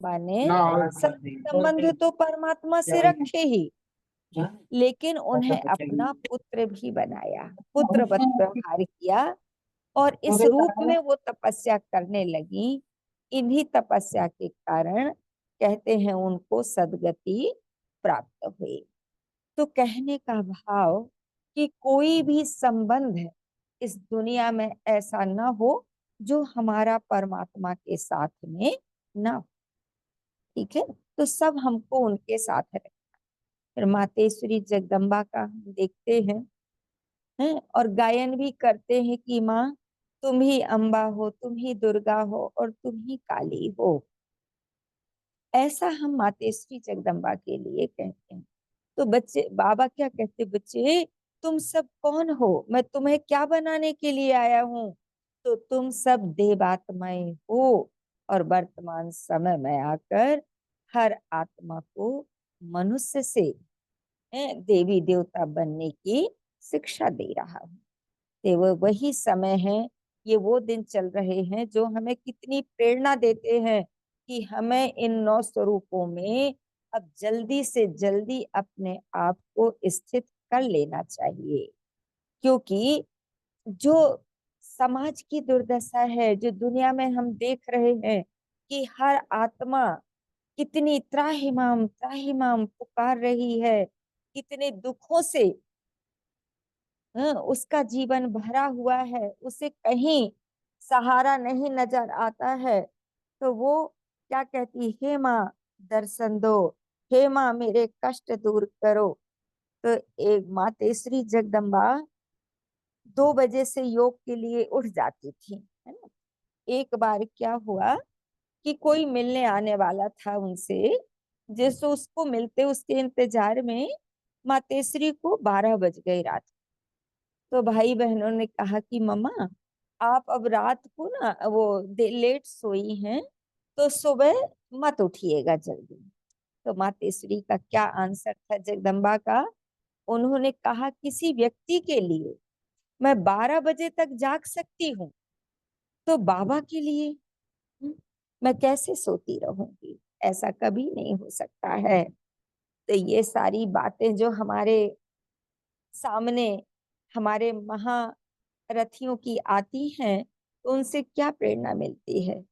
माने संबंध तो परमात्मा से रखे ही, लेकिन उन्हें अपना पुत्र भी बनाया, पुत्रवत व्यवहार किया, और इस रूप में वो तपस्या करने लगी। इन्हीं तपस्या के कारण कहते हैं उनको सदगति प्राप्त हुई। तो कहने का भाव कि कोई भी संबंध इस दुनिया में ऐसा ना हो जो हमारा परमात्मा के साथ में ना हो। ठीक है, तो सब हमको उनके साथ है। फिर मातेश्वरी जगदम्बा का हम देखते हैं और गायन भी करते हैं कि माँ तुम ही अम्बा हो, तुम ही दुर्गा हो और तुम ही काली हो। ऐसा हम मातेश्वरी जगदम्बा के लिए कहते हैं। तो बच्चे, बाबा क्या कहते, बच्चे तुम सब कौन हो, मैं तुम्हें क्या बनाने के लिए आया हूँ? तो तुम सब देवात्माएं हो, और वर्तमान समय में आकर हर आत्मा को मनुष्य से देवी देवता बनने की शिक्षा दे रहा हूँ। तो वो वही समय है, ये वो दिन चल रहे हैं जो हमें कितनी प्रेरणा देते हैं कि हमें इन 9 स्वरूपों में अब जल्दी से जल्दी अपने आप को स्थित कर लेना चाहिए। क्योंकि जो समाज की दुर्दशा है, जो दुनिया में हम देख रहे हैं कि हर आत्मा कितनी त्राहिमाम त्राहिमाम पुकार रही है, कितने दुखों से उसका जीवन भरा हुआ है, उसे कहीं सहारा नहीं नजर आता है, तो वो क्या कहती, हे माँ दर्शन दो, हे माँ मेरे कष्ट दूर करो। तो एक मातेश्वरी जगदम्बा 2 बजे से योग के लिए उठ जाती थी, है ना। एक बार क्या हुआ कि कोई मिलने आने वाला था उनसे, जैसे उसको मिलते उसके इंतजार में मातेश्वरी को 12 बज गई रात। तो भाई बहनों ने कहा कि मम्मा आप अब रात को ना वो लेट सोई हैं, तो सुबह मत उठिएगा जल्दी। तो मातेश्वरी का क्या आंसर था जगदम्बा का? उन्होंने कहा किसी व्यक्ति के लिए मैं 12 बजे तक जाग सकती हूँ, तो बाबा के लिए हम्म, मैं कैसे सोती रहूंगी? ऐसा कभी नहीं हो सकता है। तो ये सारी बातें जो हमारे सामने हमारे महारथियों की आती हैं, तो उनसे क्या प्रेरणा मिलती है?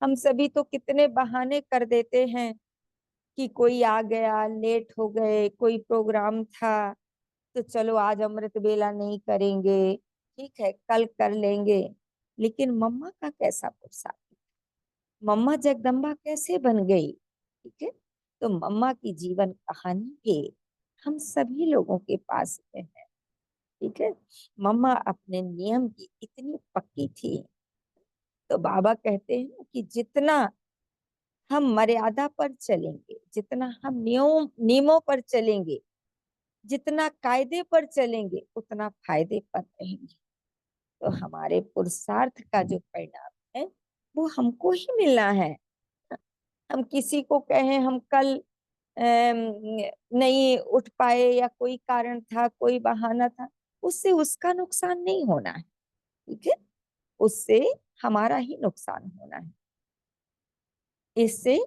हम सभी तो कितने बहाने कर देते हैं कि कोई आ गया, लेट हो गए, कोई प्रोग्राम था, तो चलो आज अमृत बेला नहीं करेंगे, ठीक है कल कर लेंगे। लेकिन मम्मा का कैसा पुरुषार्थ, मम्मा जगदम्बा कैसे बन गई? ठीक है, तो मम्मा की जीवन कहानी भी हम सभी लोगों के पास में है। ठीक है, मम्मा अपने नियम की इतनी पक्की थी। तो बाबा कहते हैं कि जितना हम मर्यादा पर चलेंगे, जितना हम नियमों पर चलेंगे, जितना कायदे पर चलेंगे, उतना फायदे पर रहेंगे। तो हमारे पुरुषार्थ का जो परिणाम है वो हमको ही मिलना है। हम किसी को कहें हम कल नहीं उठ पाए, या कोई कारण था, कोई बहाना था, उससे उसका नुकसान नहीं होना है। ठीक है, उससे हमारा ही नुकसान होना है। इससे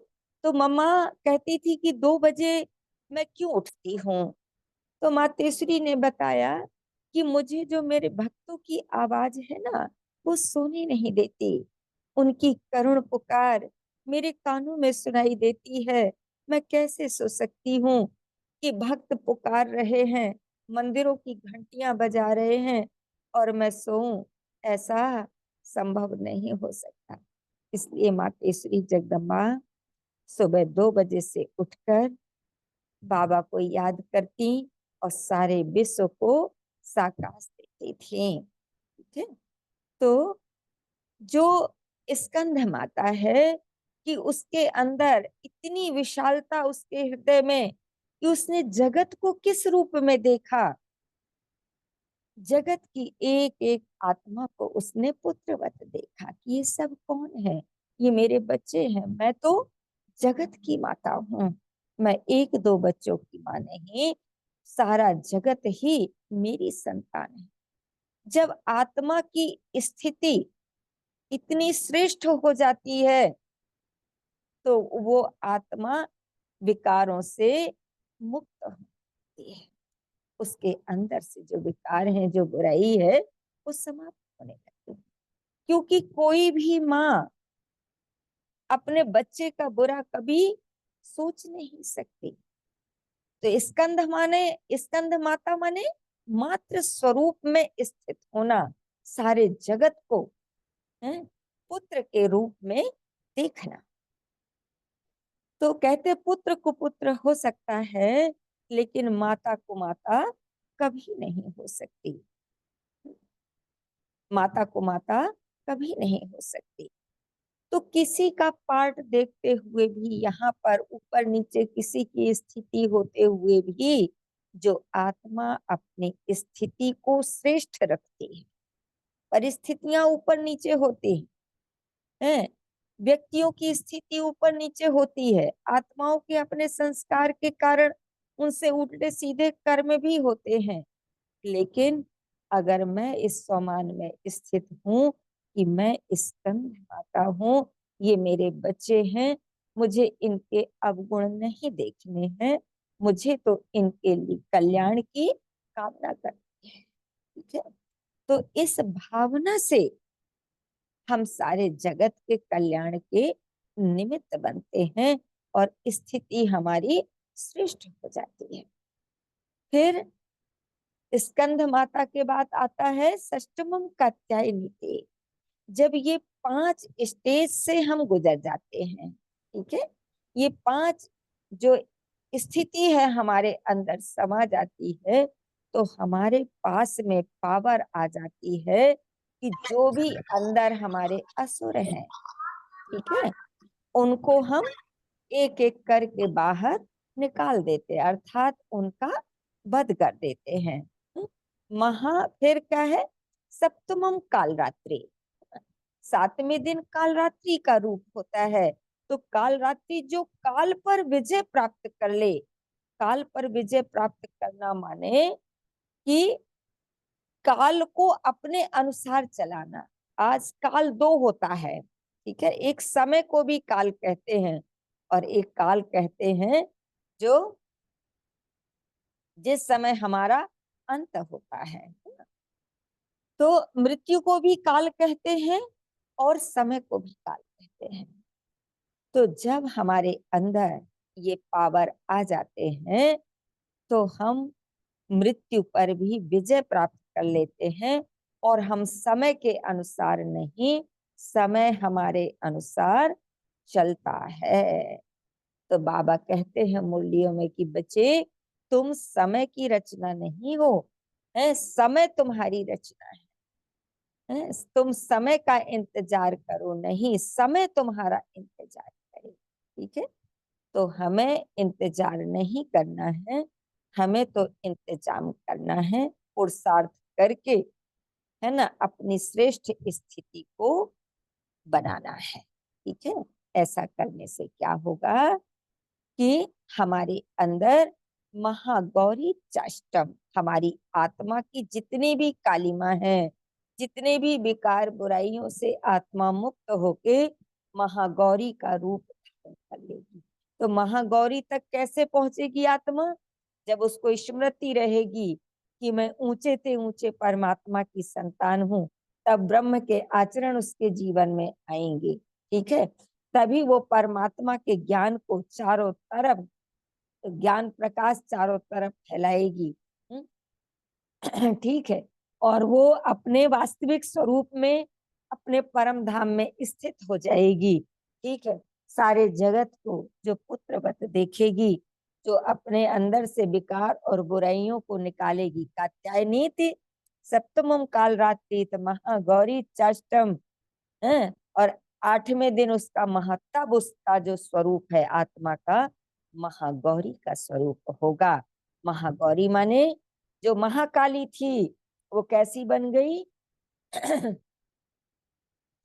तो मम्मा कहती थी कि 2 बजे मैं क्यों उठती हूँ? तो मातेश्वरी ने बताया कि मुझे जो मेरे भक्तों की आवाज है ना, वो सोने नहीं देती। उनकी करुण पुकार मेरे कानों में सुनाई देती है। मैं कैसे सो सकती हूँ कि भक्त पुकार रहे हैं, मंदिरों की घंटियां बजा रहे हैं, और मैं सोऊं? ऐसा संभव नहीं हो सकता। इसलिए मातेश्वरी जगदम्बा सुबह 2 बजे से उठकर बाबा को याद करती और सारे विश्व को साकाश देती थी। ठीक है, तो जो स्कंद माता है कि उसके अंदर इतनी विशालता उसके हृदय में कि उसने जगत को किस रूप में देखा, जगत की एक एक आत्मा को उसने पुत्रवत देखा कि ये सब कौन है, ये मेरे बच्चे हैं, मैं तो जगत की माता हूँ। मैं एक दो बच्चों की माँ नहीं, सारा जगत ही मेरी संतान है। जब आत्मा की स्थिति इतनी श्रेष्ठ हो जाती है, तो वो आत्मा विकारों से मुक्त होती है। उसके अंदर से जो विकार है, जो बुराई है, वो समाप्त होने लगती है। क्योंकि कोई भी माँ अपने बच्चे का बुरा कभी सोच नहीं सकती। तो स्कंद माता माने मात्र स्वरूप में स्थित होना, सारे जगत को है, पुत्र के रूप में देखना। तो कहते पुत्र को पुत्र हो सकता है, लेकिन माता को माता कभी नहीं हो सकती। माता को माता कभी नहीं हो सकती। तो किसी का पार्ट देखते हुए भी, यहाँ पर ऊपर नीचे किसी की स्थिति होते हुए भी, जो आत्मा अपनी स्थिति को श्रेष्ठ रखती है। परिस्थितियां ऊपर नीचे होती हैं, व्यक्तियों की स्थिति ऊपर नीचे होती है, आत्माओं के अपने संस्कार के कारण उनसे उल्टे सीधे कर्म भी होते हैं। लेकिन अगर मैं इस स्वमान में स्थित हूँ कि मैं स्कंद माता हूँ, ये मेरे बच्चे हैं, मुझे इनके अवगुण नहीं देखने हैं, मुझे तो इनके लिए कल्याण की कामना करनी है। ठीक है, तो इस भावना से हम सारे जगत के कल्याण के निमित्त बनते हैं और स्थिति हमारी श्रेष्ठ हो जाती है। फिर स्कंद माता के बाद आता है षष्टमम कात्यायनी। जब ये 5 स्टेज से हम गुजर जाते हैं, ठीक है, ये 5 जो स्थिति है हमारे अंदर समा जाती है, तो हमारे पास में पावर आ जाती है कि जो भी अंदर हमारे असुर हैं, ठीक है, उनको हम एक एक करके बाहर निकाल देते, अर्थात उनका वध कर देते हैं। फिर क्या है, सप्तमम कालरात्रि। 7वें दिन कालरात्रि का रूप होता है। तो कालरात्रि जो काल पर विजय प्राप्त कर ले, काल पर विजय प्राप्त करना माने कि काल को अपने अनुसार चलाना। आज काल 2 होता है, ठीक है, एक समय को भी काल कहते हैं और एक काल कहते हैं जो जिस समय हमारा अंत होता है। तो मृत्यु को भी काल कहते हैं और समय को भी काल कहते हैं। तो जब हमारे अंदर ये पावर आ जाते हैं, तो हम मृत्यु पर भी विजय प्राप्त कर लेते हैं और हम समय के अनुसार नहीं, समय हमारे अनुसार चलता है। तो बाबा कहते हैं मुरलियों में कि बच्चे, तुम समय की रचना नहीं हो, है समय तुम्हारी रचना है। तुम समय का इंतजार करो नहीं, समय तुम्हारा इंतजार करे। ठीक है, तो हमें इंतजार नहीं करना है, हमें तो इंतजाम करना है, पुरुषार्थ करके, है ना, अपनी श्रेष्ठ स्थिति को बनाना है। ठीक है, ऐसा करने से क्या होगा कि हमारे अंदर महागौरी चाष्टम, हमारी आत्मा की जितनी भी कालिमा है, जितने भी विकार बुराइयों से आत्मा मुक्त होके महागौरी का रूप धारण कर लेगी। तो महागौरी तक कैसे पहुंचेगी आत्मा? जब उसको स्मृति रहेगी कि मैं ऊंचे ते ऊंचे परमात्मा की संतान हूँ, तब ब्रह्म के आचरण उसके जीवन में आएंगे। ठीक है, तभी वो परमात्मा के ज्ञान को चारों तरफ, ज्ञान प्रकाश चारों तरफ फैलाएगी। ठीक है, और वो अपने वास्तविक स्वरूप में, अपने परम धाम में स्थित हो जाएगी। ठीक है, सारे जगत को जो पुत्रवत देखेगी, जो अपने अंदर से विकार और बुराइयों को निकालेगी। कात्यायनी सप्तमम काल रात्रि महागौरी चाष्टम है, और 8वें दिन उसका महत्तब, उसका जो स्वरूप है आत्मा का, महागौरी का स्वरूप होगा। महागौरी माने जो महाकाली थी, वो कैसी बन गई?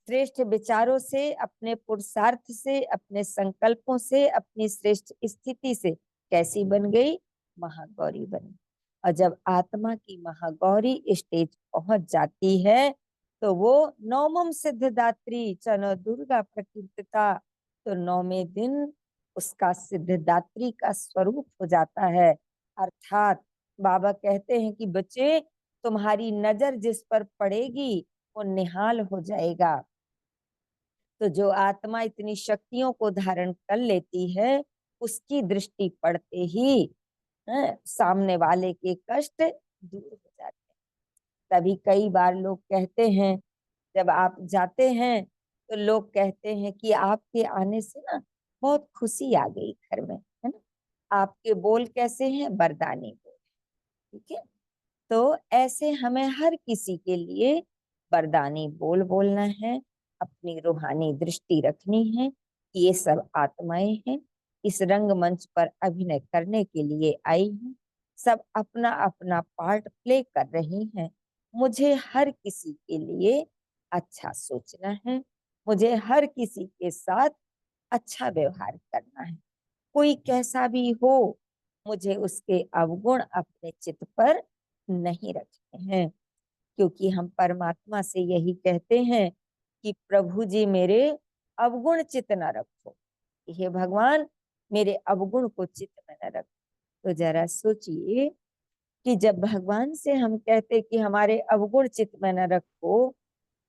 श्रेष्ठ विचारों से, अपने पुरुषार्थ से, अपने संकल्पों से, अपनी श्रेष्ठ स्थिति से कैसी बन गई? महागौरी बनी। और जब आत्मा की महागौरी स्टेज पहुंच जाती है, तो वो नवमम सिद्धिदात्री चनो दुर्गा प्रकीर्तिता, तो 9वें दिन उसका सिद्धिदात्री का स्वरूप हो जाता है। अर्थात बाबा कहते हैं कि बच्चे, तुम्हारी नजर जिस पर पड़ेगी वो निहाल हो जाएगा। तो जो आत्मा इतनी शक्तियों को धारण कर लेती है, उसकी दृष्टि पड़ते ही सामने वाले के कष्ट दूर हो जाते हैं। तभी कई बार लोग कहते हैं, जब आप जाते हैं तो लोग कहते हैं कि आपके आने से ना बहुत खुशी आ गई घर में, है ना। आपके बोल कैसे हैं? वरदानी बोल। ठीक है। तो ऐसे हमें हर किसी के लिए वरदानी बोल बोलना है, अपनी रूहानी दृष्टि रखनी है कि ये सब आत्माएं हैं, इस रंगमंच पर अभिनय करने के लिए आई हैं, सब अपना अपना पार्ट प्ले कर रही हैं। मुझे हर किसी के लिए अच्छा सोचना है, मुझे हर किसी के साथ अच्छा व्यवहार करना है। कोई कैसा भी हो, मुझे उसके अवगुण अपने चित्त पर नहीं रखने हैं। क्योंकि हम परमात्मा से यही कहते हैं कि प्रभु जी मेरे अवगुण चित्त न रखो, हे भगवान मेरे अवगुण को चित्त में न रखो। तो जरा सोचिए कि जब भगवान से हम कहते कि हमारे अवगुण चित्त में न रखो,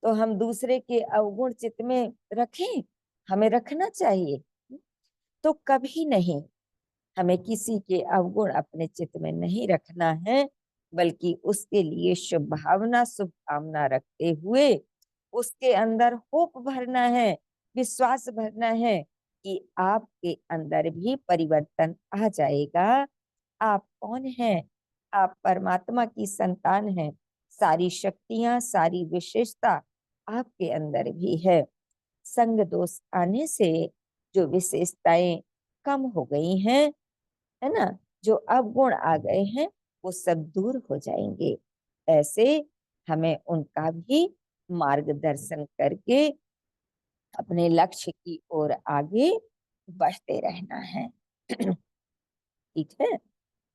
तो हम दूसरे के अवगुण चित्त में रखें? हमें रखना चाहिए? तो कभी नहीं। हमें किसी के अवगुण अपने चित्त में नहीं रखना है, बल्कि उसके लिए शुभ भावना शुभकामना रखते हुए उसके अंदर होप भरना है, विश्वास भरना है कि आपके अंदर भी परिवर्तन आ जाएगा। आप कौन हैं? आप परमात्मा की संतान हैं। सारी शक्तियां, सारी विशेषता आपके अंदर भी है। संग दोष आने से जो विशेषताएं कम हो गई हैं, है ना, जो अवगुण आ गए हैं, वो सब दूर हो जाएंगे। ऐसे हमें उनका भी मार्गदर्शन करके अपने लक्ष्य की ओर आगे बढ़ते रहना है। ठीक है।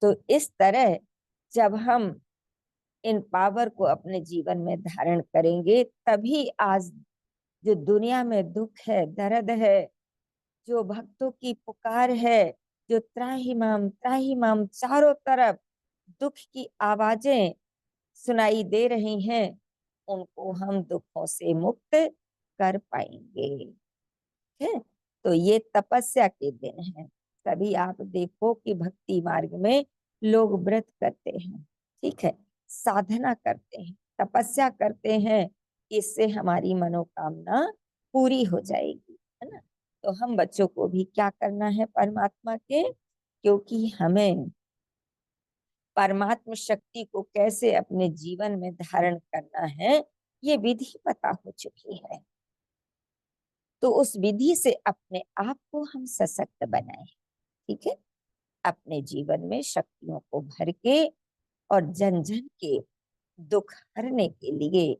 तो इस तरह जब हम इन पावर को अपने जीवन में धारण करेंगे, तभी आज जो दुनिया में दुख है, दर्द है, जो भक्तों की पुकार है, जो त्राही माम चारों तरफ दुख की आवाजें सुनाई दे रही हैं, उनको हम दुखों से मुक्त कर पाएंगे। है। तो ये तपस्या के दिन हैं। तभी आप देखो कि भक्ति मार्ग में लोग व्रत करते हैं, ठीक है, साधना करते हैं, तपस्या करते हैं, इससे हमारी मनोकामना पूरी हो जाएगी, है ना। तो हम बच्चों को भी क्या करना है परमात्मा के, क्योंकि हमें परमात्म शक्ति को कैसे अपने जीवन में धारण करना है, ये विधि पता हो चुकी है। तो उस विधि से अपने आप को हम सशक्त बनाए। ठीक है। अपने जीवन में शक्तियों को भर के और जन जन के दुख हरने के लिए,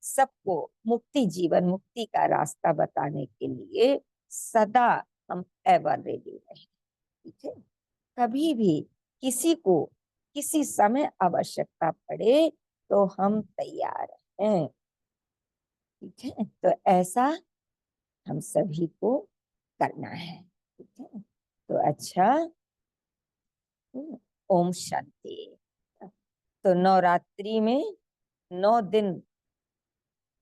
सबको मुक्ति, जीवन मुक्ति का रास्ता बताने के लिए सदा हम एवर रेडी रहे। ठीक है। कभी भी किसी को किसी समय आवश्यकता पड़े तो हम तैयार हैं। ठीक है। तो ऐसा हम सभी को करना है। ठीक है। तो अच्छा, ओम शांति। तो नवरात्रि में 9 दिन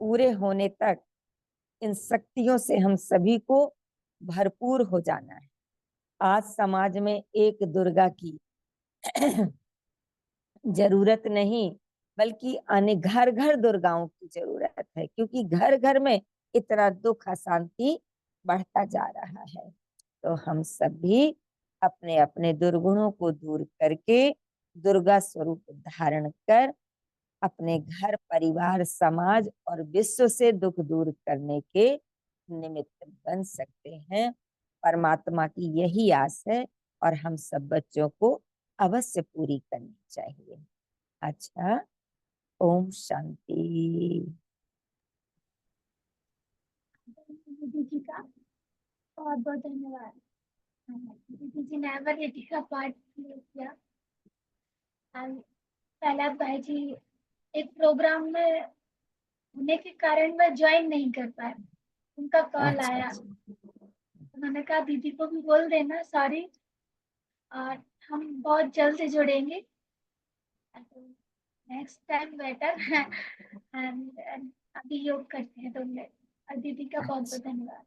पूरे होने तक इन शक्तियों से हम सभी को भरपूर हो जाना है। आज समाज में एक दुर्गा की जरूरत नहीं, बल्कि अन्य घर घर दुर्गाओं की जरूरत है, क्योंकि घर घर में इतना दुख अशांति बढ़ता जा रहा है। तो हम सभी अपने अपने दुर्गुणों को दूर करके दुर्गा स्वरूप धारण कर अपने घर, परिवार, समाज और विश्व से दुख दूर करने के निमित्त बन सकते हैं। परमात्मा की यही आस है और हम सब बच्चों को अवश्य पूरी करनी चाहिए। अच्छा, ओम शांति। दीदी जी का बहुत बहुत धन्यवाद। दीदी जी ने नवरात्रि का पाठ किया। पहला भाई जी एक प्रोग्राम में होने के कारण वह ज्वाइन नहीं कर पाए, उनका कॉल अच्छा आया, अच्छा। मैंने कहा दीदी को भी बोल देना सॉरी, और हम बहुत जल्द से जुड़ेंगे, नेक्स्ट टाइम बेटर। एंड अभी योग करते हैं तुम लोग, और दीदी का बहुत बहुत अच्छा, धन्यवाद।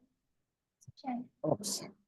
चलो। ओके।